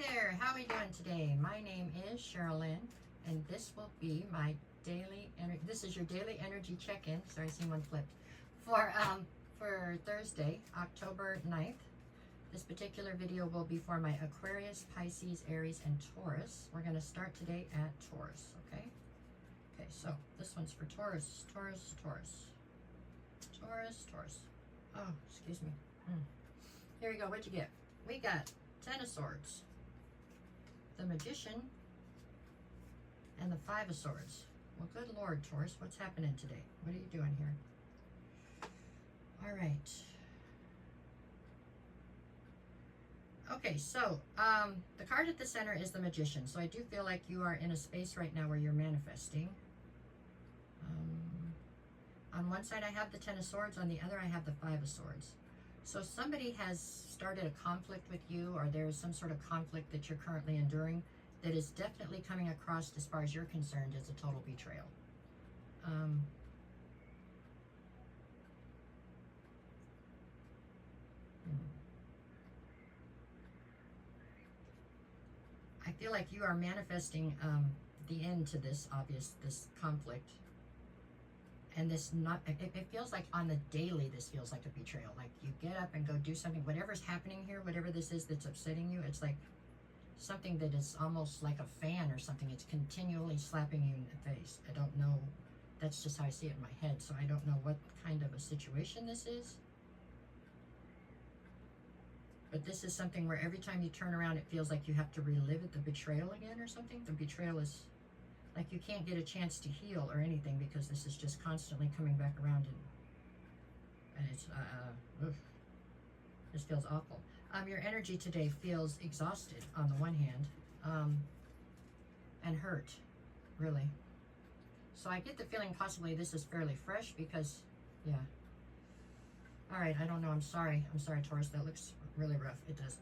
there, how are we doing today? My name is Sherilyn, and this will be my daily energy. This is your daily energy check-in. Sorry, I seen one flip for Thursday, October 9th. This particular video will be for my Aquarius, Pisces, Aries, and Taurus. We're going to start today at Taurus, okay? Okay, so this one's for Taurus, Taurus, Taurus, Taurus, Taurus. Oh, excuse me. Here we go. What'd you get? We got Ten of Swords, the Magician, and the Five of Swords. Well, good Lord, Taurus, what's happening today? What are you doing here? All right. Okay, so the card at the center is the Magician. So I do feel like you are in a space right now where you're manifesting. On one side, I have the Ten of Swords. On the other, I have the Five of Swords. So somebody has started a conflict with you, or there is some sort of conflict that you're currently enduring that is definitely coming across, as far as you're concerned, as a total betrayal. I feel like you are manifesting the end to this conflict. And this it feels like on the daily, this feels like a betrayal. Like you get up and go do something, whatever's happening here, whatever this is that's upsetting you, it's like something that is almost like a fan or something. It's continually slapping you in the face. I don't know. That's just how I see it in my head. So I don't know what kind of a situation this is. But this is something where every time you turn around, it feels like you have to relive it, the betrayal again or something. The betrayal is like you can't get a chance to heal or anything because this is just constantly coming back around, and it's this feels awful. Your energy today feels exhausted on the one hand, and hurt, really. So I get the feeling possibly this is fairly fresh because, yeah. All right, I don't know. I'm sorry, Taurus. That looks really rough. It does.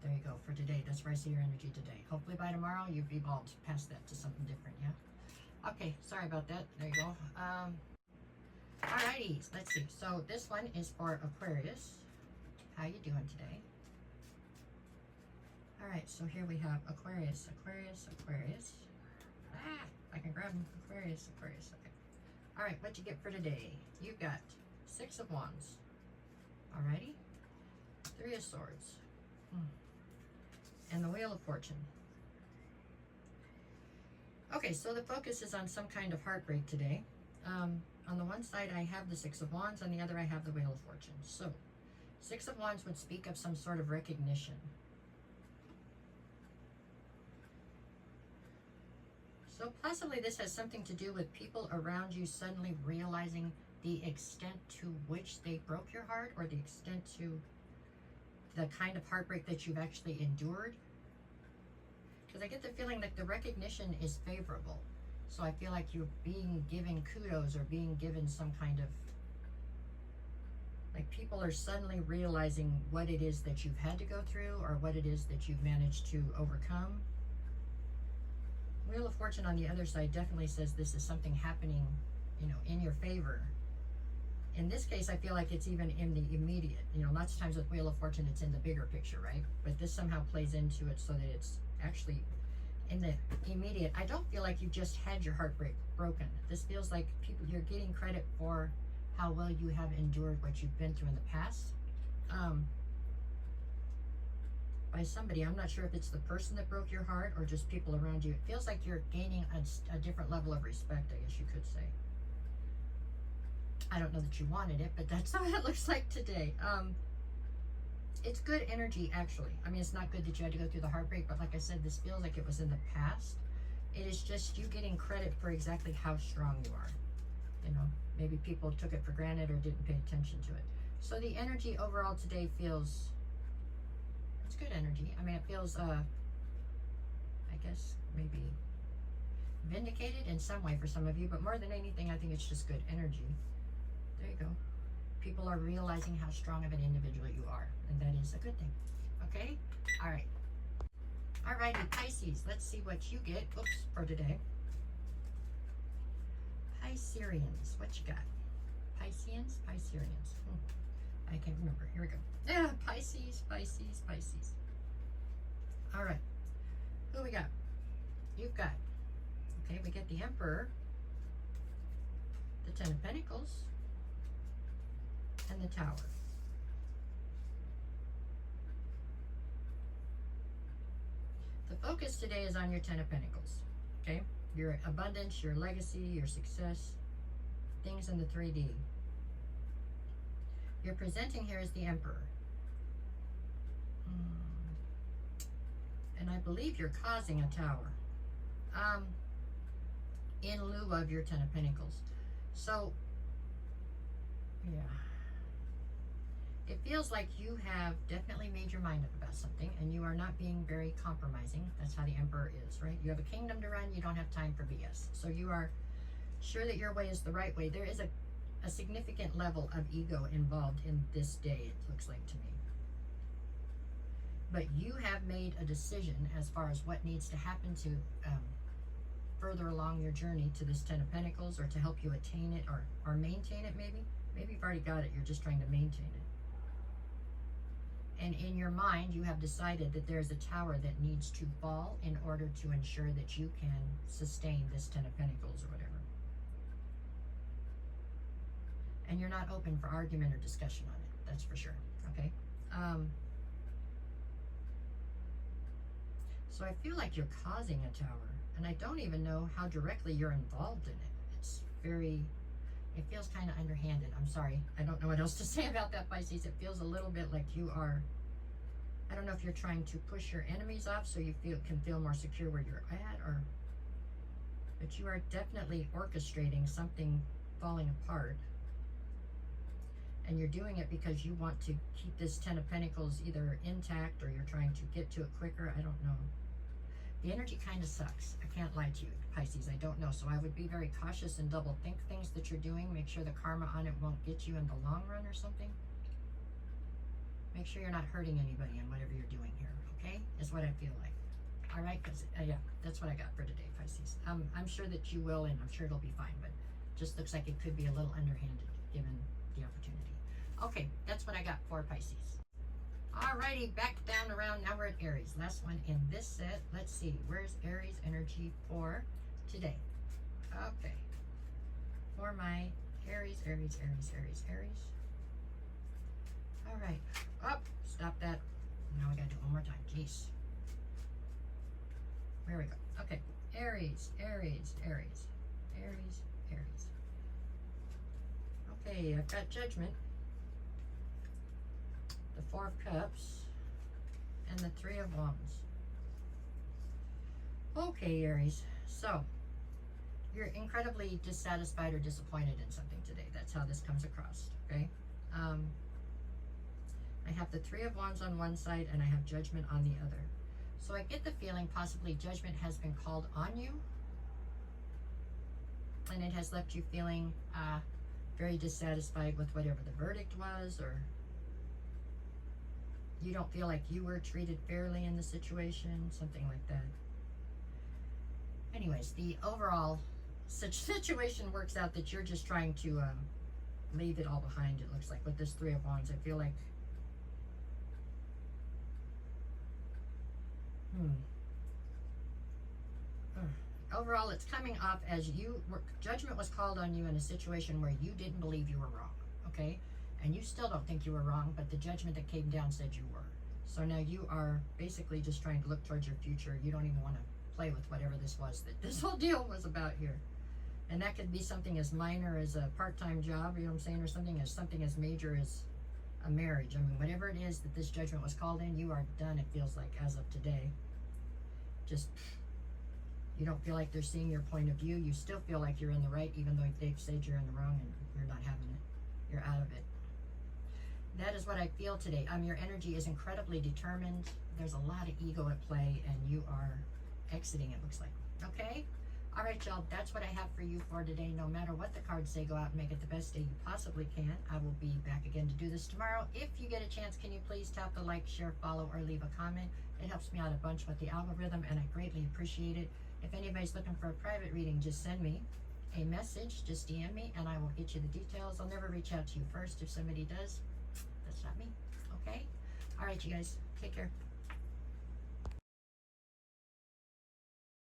There you go for today. That's where I see your energy today. Hopefully by tomorrow you've evolved past that to something different, yeah? Okay, sorry about that. There you go. Alrighty, let's see. So this one is for Aquarius. How you doing today? Alright, so here we have Aquarius, Aquarius, Aquarius. Ah, I can grab them. Aquarius, Aquarius. Okay. Alright, what you get for today? You got Six of Wands. Alrighty. Three of Swords. And the Wheel of Fortune. Okay, so the focus is on some kind of heartbreak today. On the one side, I have the Six of Wands. On the other, I have the Wheel of Fortune. So, Six of Wands would speak of some sort of recognition. So possibly this has something to do with people around you suddenly realizing the extent to which they broke your heart, or the extent to the kind of heartbreak that you've actually endured. Because I get the feeling that the recognition is favorable. So I feel like you're being given kudos, or being given some kind of, like people are suddenly realizing what it is that you've had to go through, or what it is that you've managed to overcome. Wheel of Fortune on the other side definitely says this is something happening, you know, in your favor. In this case, I feel like it's even in the immediate. You know, lots of times with Wheel of Fortune, it's in the bigger picture, right? But this somehow plays into it so that it's actually in the immediate. I don't feel like you just had your heart broken. This feels like you're getting credit for how well you have endured what you've been through in the past. By somebody, I'm not sure if it's the person that broke your heart or just people around you. It feels like you're gaining a different level of respect, I guess you could say. I don't know that you wanted it, but that's how it looks like today. It's good energy, actually. I mean, it's not good that you had to go through the heartbreak, but like I said, this feels like it was in the past. It is just you getting credit for exactly how strong you are. You know, maybe people took it for granted or didn't pay attention to it. So the energy overall today feels, it's good energy. I mean, it feels, I guess, maybe vindicated in some way for some of you, but more than anything, I think it's just good energy. There you go. People are realizing how strong of an individual you are, and that is a good thing. Okay? All right. All righty, Pisces. Let's see what you get. Oops, for today. Pisceans. What you got? Pisceans? I can't remember. Here we go. Yeah, Pisces, Pisces, Pisces. All right. Who we got? You've got, okay, we get the Emperor, the Ten of Pentacles, and the Tower. The focus today is on your Ten of Pentacles, okay? Your abundance, your legacy, your success, things in the 3D. You're presenting here as the Emperor. And I believe you're causing a tower. In lieu of your Ten of Pentacles. So, yeah. It feels like you have definitely made your mind up about something and you are not being very compromising. That's how the Emperor is, right? You have a kingdom to run. You don't have time for BS. So you are sure that your way is the right way. There is a significant level of ego involved in this day, it looks like to me. But you have made a decision as far as what needs to happen to further along your journey to this Ten of Pentacles, or to help you attain it, or maintain it maybe. Maybe you've already got it, you're just trying to maintain it. And in your mind, you have decided that there's a tower that needs to fall in order to ensure that you can sustain this Ten of Pentacles or whatever. And you're not open for argument or discussion on it, that's for sure, okay? So I feel like you're causing a tower, and I don't even know how directly you're involved in it. It's very, it feels kind of underhanded. I'm sorry, I don't know what else to say about that, Pisces. It feels a little bit like you are, I don't know if you're trying to push your enemies off so you can feel more secure where you're at, or, but you are definitely orchestrating something falling apart. And you're doing it because you want to keep this Ten of Pentacles either intact, or you're trying to get to it quicker. I don't know. The energy kind of sucks. I can't lie to you, Pisces. I don't know. So I would be very cautious and double think things that you're doing. Make sure the karma on it won't get you in the long run or something. Make sure you're not hurting anybody in whatever you're doing here, okay? Is what I feel like. All right? Because, yeah, that's what I got for today, Pisces. I'm sure that you will, and I'm sure it'll be fine. But just looks like it could be a little underhanded given the opportunity. Okay, that's what I got for Pisces. Alrighty, back down around. Now we're at Aries. Last one in this set. Let's see. Where's Aries energy for today? Okay. For my Aries. Alright. Oh, stop that. Now we gotta do it one more time. Jeez. There we go. Okay. Aries. Okay, I've got Judgment, the Four of Cups, and the Three of Wands. Okay, Aries. So, you're incredibly dissatisfied or disappointed in something today. That's how this comes across, okay? I have the Three of Wands on one side, and I have Judgment on the other. So I get the feeling possibly Judgment has been called on you, and it has left you feeling very dissatisfied with whatever the verdict was, or you don't feel like you were treated fairly in the situation, something like that. Anyways, the overall situation works out that you're just trying to leave it all behind, it looks like, with this Three of Wands. I feel like overall, it's coming off as Judgment was called on you in a situation where you didn't believe you were wrong, okay? And you still don't think you were wrong, but the judgment that came down said you were. So now you are basically just trying to look towards your future. You don't even want to play with whatever this was that this whole deal was about here. And that could be something as minor as a part-time job, you know what I'm saying, or something as major as a marriage. I mean, whatever it is that this judgment was called in, you are done, it feels like, as of today. Just, you don't feel like they're seeing your point of view. You still feel like you're in the right, even though they've said you're in the wrong and you're not having it. You're out of it. That is what I feel today. Your energy is incredibly determined. There's a lot of ego at play, and you are exiting, it looks like. Okay? All right, y'all. That's what I have for you for today. No matter what the cards say, go out and make it the best day you possibly can. I will be back again to do this tomorrow. If you get a chance, can you please tap the like, share, follow, or leave a comment? It helps me out a bunch with the algorithm, and I greatly appreciate it. If anybody's looking for a private reading, just send me a message. Just DM me, and I will get you the details. I'll never reach out to you first. If somebody does, that's not me. Okay? All right, you guys. Take care.